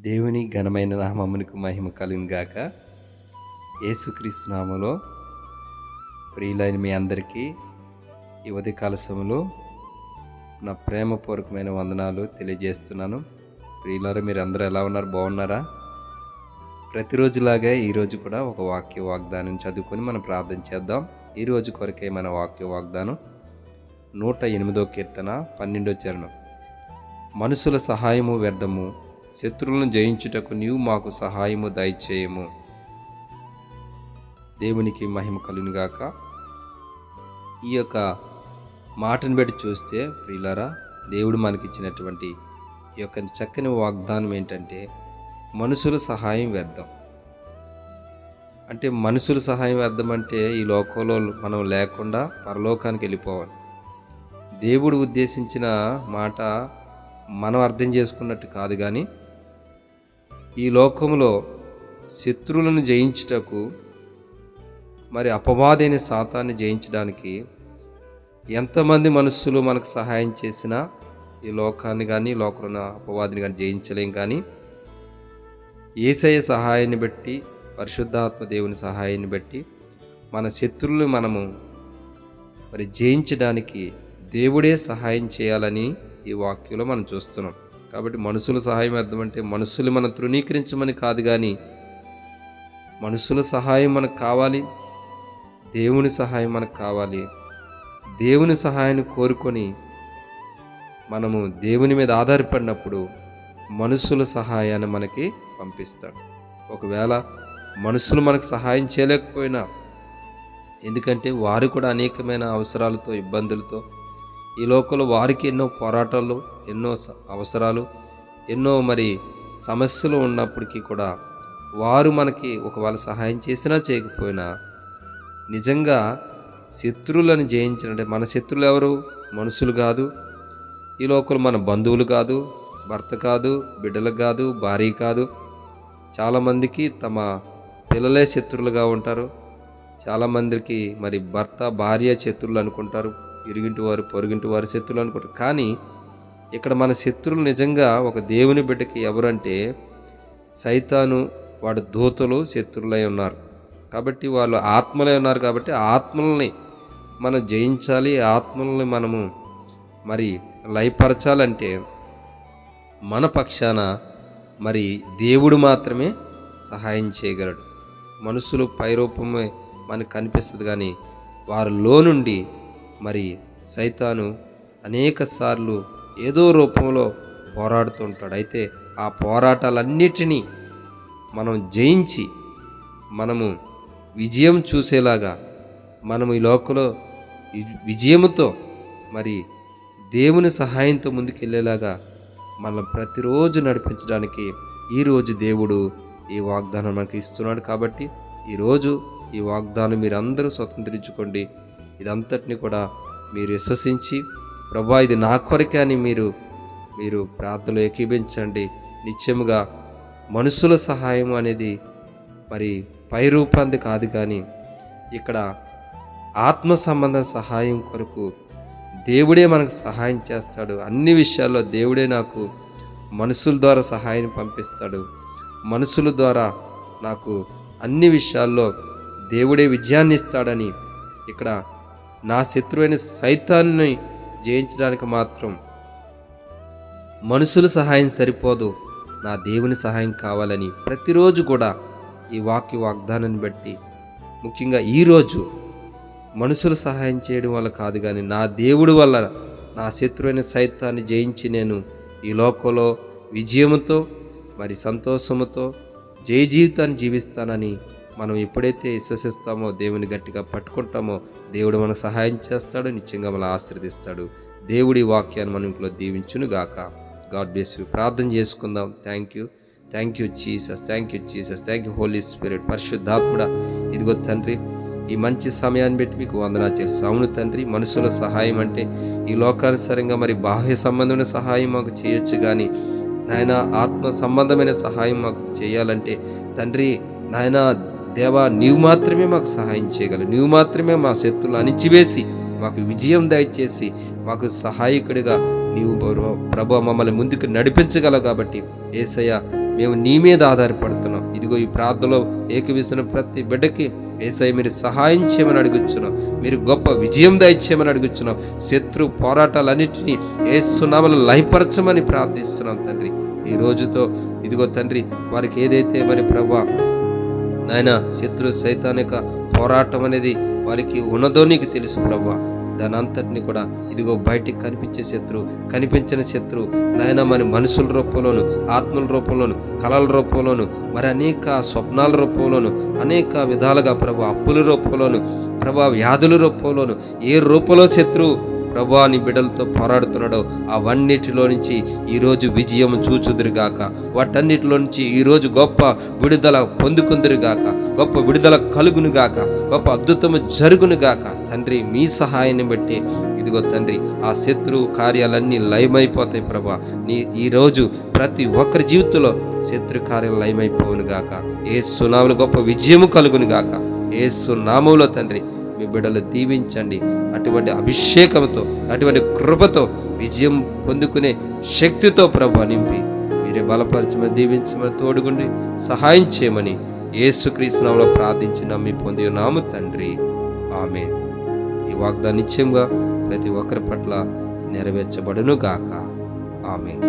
దేవుని ఘనమైన నామమునకు మహిమ కలుగును గాక. యేసుక్రీస్తు నామములో ప్రియులైన మీ అందరికీ ఈ ఉదయకాల సమయంలో నా ప్రేమపూర్వకమైన వందనాలు తెలియజేస్తున్నాను. ప్రియులారా, మీరు అందరూ ఎలా ఉన్నారు? బాగున్నారా? ప్రతిరోజులాగే ఈరోజు కూడా ఒక వాక్య వాగ్దానం చదువుకొని మనం ప్రార్థన చేద్దాం. ఈరోజు కొరకే మన వాక్య వాగ్దానం 108వ కీర్తన 12వ చరణం. మనుషుల సహాయము వ్యర్థము, శత్రువులను జయించుటకు నీవు మాకు సహాయము దయచేయము. దేవునికి మహిమ కలుగునుగాక. ఈ యొక్క మాటను బట్టి చూస్తే ప్రియులారా, దేవుడు మనకిచ్చినటువంటి ఈ యొక్క చక్కని వాగ్దానం ఏంటంటే, మనుషుల సహాయం వ్యర్థం. అంటే మనుషుల సహాయం వ్యర్థం అంటే ఈ లోకంలో మనం లేకుండా పరలోకానికి వెళ్ళిపోవాలి. దేవుడు ఉద్దేశించిన మాట మనం అర్థం చేసుకున్నట్టు కాదు, కానీ ఈ లోకంలో శత్రువులను జయించుటకు, మరి అపవాదైన సాతాన్ని జయించడానికి ఎంతమంది మనుషులు మనకు సహాయం చేసినా ఈ లోకాన్ని కానీ లోకంలో అపవాదిని కానీ జయించలేం. కానీ యేసయ్య సహాయాన్ని బట్టి, పరిశుద్ధాత్మ దేవుని సహాయాన్ని బట్టి మన శత్రువులు మనము మరి జయించడానికి దేవుడే సహాయం చేయాలని ఈ వాక్యంలో మనం చూస్తున్నాం. కాబట్టి మనుషుల సహాయం అర్థమంటే మనుషులు మనం తృణీకరించమని కాదు, కానీ మనుషుల సహాయం మనకు కావాలి, దేవుని సహాయం మనకు కావాలి. దేవుని సహాయాన్ని కోరుకొని మనము దేవుని మీద ఆధారపడినప్పుడు మనుషుల సహాయాన్ని మనకి పంపిస్తాడు. ఒకవేళ మనుషులు మనకు సహాయం చేయలేకపోయినా, ఎందుకంటే వారు కూడా అనేకమైన అవసరాలతో, ఇబ్బందులతో ఈ లోకంలో వారికి ఎన్నో పోరాటాలు, ఎన్నో అవసరాలు, ఎన్నో మరి సమస్యలు ఉన్నప్పటికీ కూడా వారు మనకి ఒకవేళ సహాయం చేసినా చేయకపోయినా, నిజంగా శత్రువులను జయించినట్టే. మన శత్రువులు ఎవరు? మనుషులు కాదు, ఈ లోకంలో మన బంధువులు కాదు, భర్త కాదు, బిడ్డలు కాదు, భార్య కాదు. చాలామందికి తమ పిల్లలే శత్రువులుగా ఉంటారు. చాలామందికి మరి భర్త, భార్య శత్రువులు అనుకుంటారు, ఇరుగింటి వారు, పొరుగింటి వారు శత్రువులు అనుకుంటారు. కానీ ఇక్కడ మన శత్రువులు నిజంగా ఒక దేవుని బిడ్డకి ఎవరంటే సైతాను, వాడి దూతలు శత్రువులై ఉన్నారు. కాబట్టి వాళ్ళు ఆత్మలై ఉన్నారు. కాబట్టి ఆత్మల్ని మనం జయించాలి, ఆత్మల్ని మనము మరి లయపరచాలంటే మన పక్షాన మరి దేవుడు మాత్రమే సహాయం చేయగలడు. మనుషులు పైరూపమే మనకు కనిపిస్తుంది, కానీ వారిలో నుండి మరి సైతాను అనేక సార్లు ఏదో రూపంలో పోరాడుతూ ఉంటాడు. అయితే ఆ పోరాటాలన్నిటినీ మనం జయించి మనము విజయం చూసేలాగా, మనము ఈ లోకంలో విజయముతో మరి దేవుని సహాయంతో ముందుకెళ్ళేలాగా మనం ప్రతిరోజు నడిపించడానికి ఈరోజు దేవుడు ఈ వాగ్దానం మనకు ఇస్తున్నాడు. కాబట్టి ఈరోజు ఈ వాగ్దానం మీరు అందరూ స్వతంత్రించుకోండి. ఇదంతటిని కూడా మీరు విశ్వసించి, ప్రభా ఇది నా కొరకే అని మీరు ప్రార్థనలో ఏకీభించండి. నిత్యముగా మనుషుల సహాయం అనేది మరి పైరూపాంది కాదు, కానీ ఇక్కడ ఆత్మ సంబంధ సహాయం కొరకు దేవుడే మనకు సహాయం చేస్తాడు. అన్ని విషయాల్లో దేవుడే నాకు మనుషుల ద్వారా సహాయం పంపిస్తాడు. మనుషుల ద్వారా నాకు అన్ని విషయాల్లో దేవుడే విజయాన్ని ఇస్తాడని, ఇక్కడ నా శత్రువైన సైతాన్ని జయించడానికి మాత్రం మనుషుల సహాయం సరిపోదు, నా దేవుని సహాయం కావాలని ప్రతిరోజు కూడా ఈ వాగ్దానాన్ని బట్టి, ముఖ్యంగా ఈరోజు మనుషుల సహాయం చేయడం వల్ల కాదు, కానీ నా దేవుడి వల్ల నా శత్రువైన సైతాన్ని జయించి నేను ఈ లోకంలో విజయముతో మరి సంతోషముతో జయ జీవితాన్ని జీవిస్తానని మనం ఎప్పుడైతే విశ్వసిస్తామో, దేవుని గట్టిగా పట్టుకుంటామో, దేవుడు మనకు సహాయం చేస్తాడు, నిత్యంగా మనల్ని ఆశీర్వదిస్తాడు. దేవుడి వాక్యాన్ని మనం ఇంట్లో దీవించును గాక. God bless you. ప్రార్థన చేసుకుందాం. Thank you Jesus, thank you holy spirit. పరిశుద్ధాత్ముడా, ఇదిగో తండ్రి, ఈ మంచి సమయాన్ని బట్టి మీకు వందనాలు చేస్తాం. అవును తండ్రి, మనుషుల సహాయం అంటే ఈ లోకానుసారంగా మరి బాహ్య సంబంధమైన సహాయం మాకు చేయొచ్చు, కానీ నాయన ఆత్మ సంబంధమైన సహాయం మాకు చేయాలంటే తండ్రి, నాయన దేవా, నీవు మాత్రమే మాకు సహాయం చేయగలవు. నీవు మాత్రమే మా శత్రువులు అణిచివేసి మాకు విజయం దయచేసి మాకు సహాయకుడిగా నీవు ప్రభు మమ్మల్ని ముందుకు నడిపించగలవు. కాబట్టి యేసయ్య మేము నీ మీద ఆధారపడుతున్నాం. ఇదిగో ఈ ప్రార్థనలో ఏకీవిస్తున్న ప్రతి బిడ్డకి యేసయ్య మీరు సహాయం చేయమని అడుగుచున్నాం. మీరు గొప్ప విజయం దయచేయమని అడుగుచున్నాం. శత్రు పోరాటాలన్నింటినీ యేసు నామములో లయపరచమని ప్రార్థిస్తున్నాం తండ్రి. ఈ రోజుతో ఇదిగో తండ్రి వారికి ఏదైతే మరి ప్రభువా నాయన శత్రు సైతాన్ యొక్క పోరాటం అనేది వారికి ఉన్నదో నీకు తెలుసు ప్రభువా. దాని అంతటిని కూడా ఇదిగో బయటికి కనిపించే శత్రు, కనిపించిన శత్రు నాయన మరి మనుషుల రూపంలోను, ఆత్మల రూపంలోను, కళల రూపంలోను, మరి అనేక స్వప్నాల రూపంలోను, అనేక విధాలుగా ప్రభు అప్పుల రూపంలోను, ప్రభా వ్యాధుల రూపంలోను, ఏ రూపంలో శత్రువు ప్రభా నీ బిడ్డలతో పోరాడుతున్నాడో అవన్నిటిలో నుంచి ఈరోజు విజయం చూచుదురుగాక. వాటన్నిటిలో నుంచి ఈరోజు గొప్ప విడుదల పొందుకుందురుగాక, గొప్ప విడుదల కలుగునుగాక, గొప్ప అద్భుతము జరుగునుగాక. తండ్రి మీ సహాయాన్ని బట్టి ఇదిగో తండ్రి ఆ శత్రువు కార్యాలన్నీ లయమైపోతాయి ప్రభా. ఈరోజు ప్రతి ఒక్కరి జీవితంలో శత్రు కార్యాలు లయమైపోవునుగాక. యేసు నామములో గొప్ప విజయము కలుగునుగాక. యేసు నామములో తండ్రి మీ బిడ్డలు దీవించండి. అటువంటి అభిషేకంతో, అటువంటి కృపతో, విజయం పొందుకునే శక్తితో ప్రభు నింపి మీరే బలపరచమని, దీవించమని, తోడుగుండి సహాయం చేయమని యేసుక్రీస్తు నామములో ప్రార్థించి నమ్మి పొంది ఉన్నాము తండ్రి. ఆమేన్. ఈ వాగ్దానం నిశ్చయంగా ప్రతి ఒక్కరి పట్ల నెరవేర్చబడును గాక. ఆమేన్.